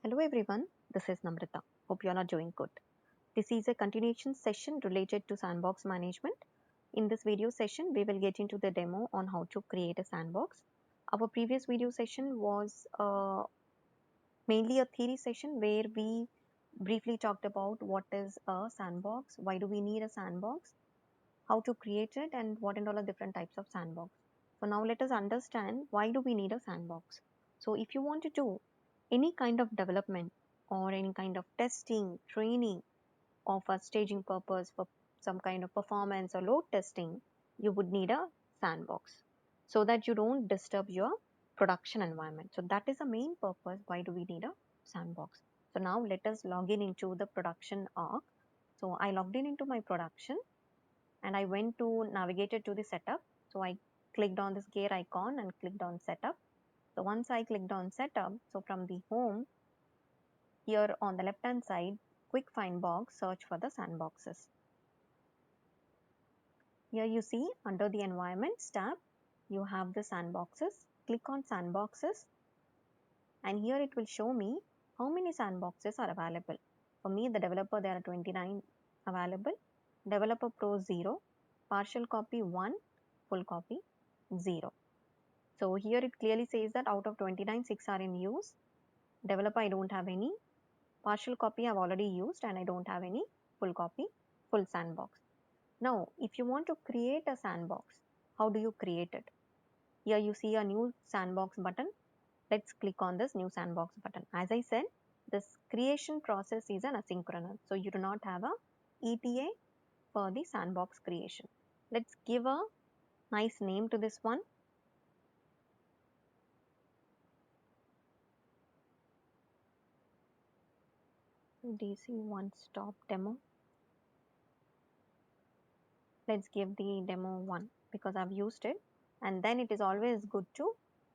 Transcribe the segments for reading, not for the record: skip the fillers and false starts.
Hello everyone, this is Namrita. Hope you all are doing good. This is a continuation session related to sandbox management. In this video session, we will get into the demo on how to create a sandbox. Our previous video session was mainly a theory session where we briefly talked about what is a sandbox, why do we need a sandbox, how to create it, and what and all are different types of sandbox. So now let us understand why do we need a sandbox. So if you want to do any kind of development or any kind of testing, training of a staging purpose for some kind of performance or load testing, you would need a sandbox so that you don't disturb your production environment. So that is the main purpose. Why do we need a sandbox? So now let us log in into the production arc. So I logged in into my production and I went to navigated to the setup. So I clicked on this gear icon and clicked on setup. So once I clicked on setup, so from the home here on the left hand side, quick find box, search for the sandboxes. Here you see under the environments tab, you have the sandboxes. Click on sandboxes and here it will show me how many sandboxes are available. For me, the developer, there are 29 available. Developer Pro 0, partial copy 1, full copy 0. So here it clearly says that out of 29, 6 are in use. Developer, I don't have any. Partial copy I've already used and I don't have any full copy, full sandbox. Now, if you want to create a sandbox, how do you create it? Here you see a new sandbox button. Let's click on this new sandbox button. As I said, this creation process is an asynchronous. So you do not have a ETA for the sandbox creation. Let's give a nice name to this one. DC one stop demo. Let's give the demo 1 because I've used it, and then it is always good to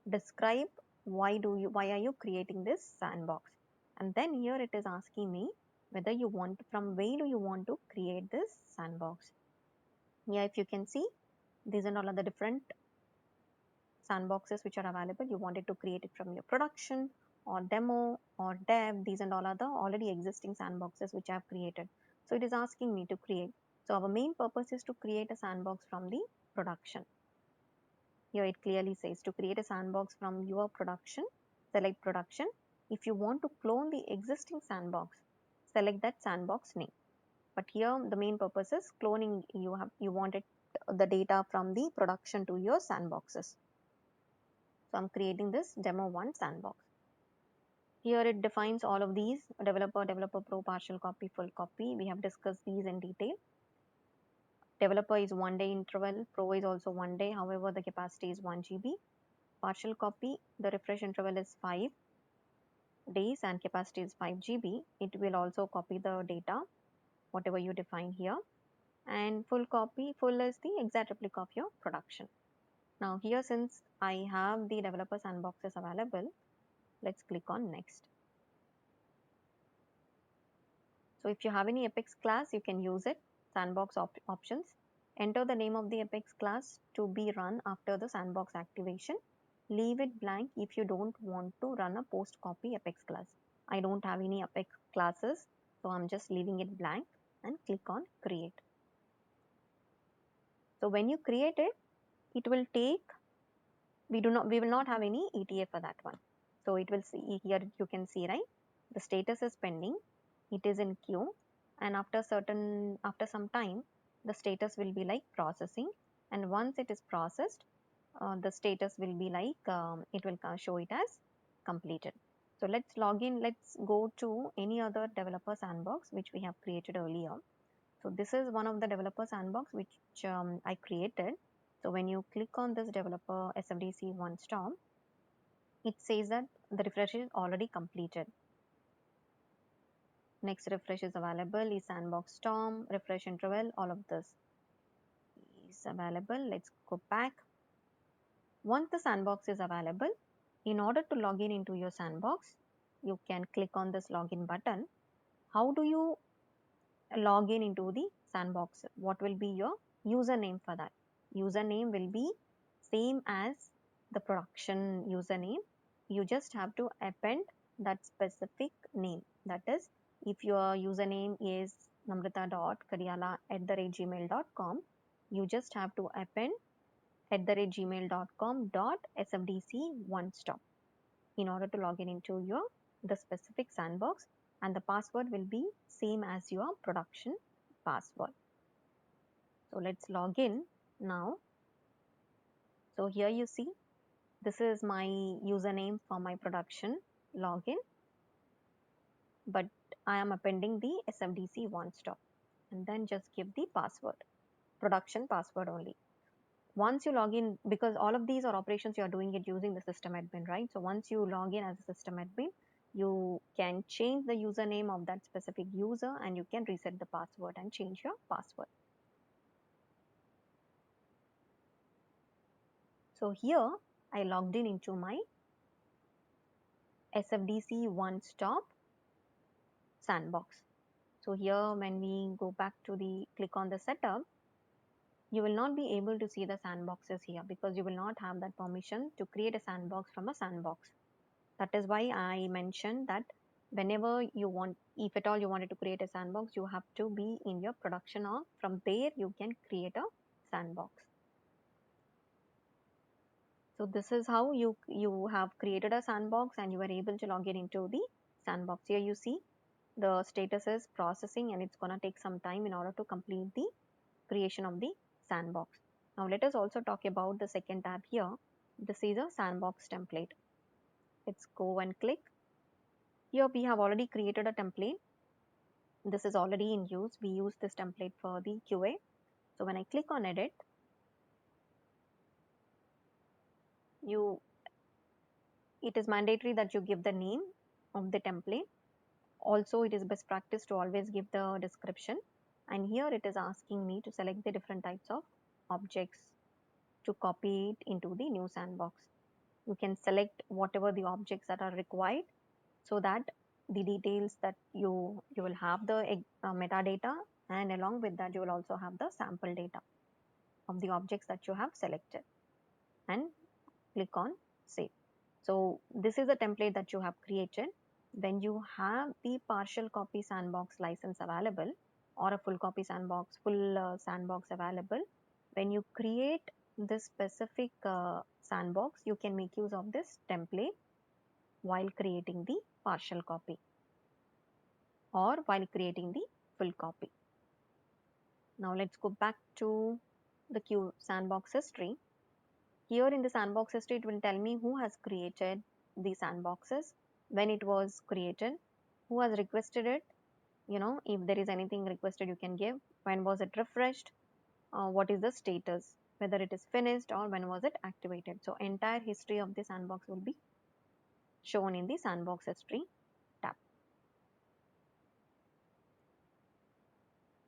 describe why are you creating this sandbox. And then here it is asking me whether you want, from where do you want to create this sandbox. Yeah, if you can see, these are all of the different sandboxes which are available. You wanted to create it from your production or demo or dev. These and all are the already existing sandboxes which I have created. So it is asking me to create. So our main purpose is to create a sandbox from the production. Here it clearly says to create a sandbox from your production, select production. If you want to clone the existing sandbox, select that sandbox name. But here the main purpose is cloning. You wanted the data from the production to your sandboxes. So I'm creating this demo 1 sandbox. Here it defines all of these: developer, developer pro, partial copy, full copy. We have discussed these in detail. Developer is 1-day interval, pro is also 1 day. However, the capacity is 1 GB. Partial copy, the refresh interval is 5 days and capacity is 5 GB. It will also copy the data, whatever you define here. And full copy, full is the exact replica of your production. Now here, since I have the developer sandboxes available, let's click on next. So if you have any Apex class, you can use it. Sandbox options. Enter the name of the Apex class to be run after the sandbox activation. Leave it blank if you don't want to run a post copy Apex class. I don't have any Apex classes, so I'm just leaving it blank and click on create. So when you create it, it will take, we will not have any ETA for that one. So it will see here, you can see, right? The status is pending. It is in queue, and after some time, the status will be like processing, and once it is processed, the status will be like it will show it as completed. So let's log in. Let's go to any other developer sandbox which we have created earlier. So this is one of the developer sandbox which I created. So when you click on this developer SFDC one stop, it says that the refresh is already completed. Next refresh is available is sandbox storm, refresh interval, all of this is available. Let's go back. Once the sandbox is available, in order to log in into your sandbox, you can click on this login button. How do you log in into the sandbox? What will be your username for that? Username will be same as the production username. You just have to append that specific name. That is, if your username is namrata.karyala@gmail.com, you just have to append @gmail.com .sfdc one stop in order to log in into your the specific sandbox, and the password will be same as your production password. So let's log in now. So here you see this is my username for my production login, but I am appending the SFDC one stop, and then just give the password, production password only. Once you log in, because all of these are operations you are doing it using the system admin, right? So once you log in as a system admin, you can change the username of that specific user, and you can reset the password and change your password. So here I logged in into my SFDC one stop sandbox. So here when we go back to the click on the setup, you will not be able to see the sandboxes here because you will not have that permission to create a sandbox from a sandbox. That is why I mentioned that whenever you want, if at all you wanted to create a sandbox, you have to be in your production org. From there you can create a sandbox. So this is how you have created a sandbox and you are able to log in into the sandbox. Here you see the status is processing, and it's going to take some time in order to complete the creation of the sandbox. Now let us also talk about the second tab here. This is a sandbox template. Let's go and click. Here we have already created a template. This is already in use. We use this template for the QA. So when I click on edit, it is mandatory that you give the name of the template. Also, it is best practice to always give the description. And here it is asking me to select the different types of objects to copy it into the new sandbox. You can select whatever the objects that are required, so that the details that you will have the metadata, and along with that you will also have the sample data of the objects that you have selected, and click on save. So this is the template that you have created. When you have the partial copy sandbox license available, or a full copy sandbox, sandbox available, when you create this specific sandbox, you can make use of this template while creating the partial copy or while creating the full copy. Now let's go back to the Q sandbox history. Here in the sandbox history, it will tell me who has created the sandboxes, when it was created, who has requested it, if there is anything requested you can give, when was it refreshed, what is the status, whether it is finished or when was it activated. So entire history of the sandbox will be shown in the sandbox history tab.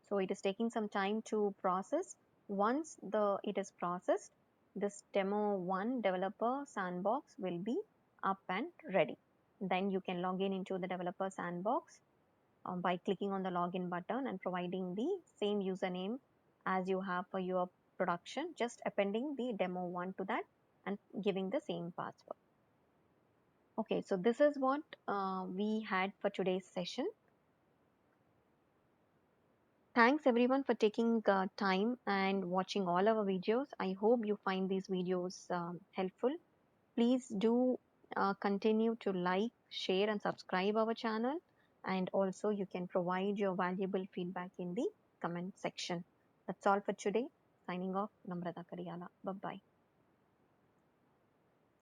So it is taking some time to process. Once it is processed, this demo 1 developer sandbox will be up and ready. Then you can log in into the developer sandbox by clicking on the login button and providing the same username as you have for your production, just appending the demo 1 to that and giving the same password. Okay, so this is what we had for today's session. Thanks everyone for taking time and watching all our videos. I hope you find these videos helpful. Please do continue to like, share and subscribe our channel, and also you can provide your valuable feedback in the comment section. That's all for today. Signing off, Namrata Karyala. Bye bye.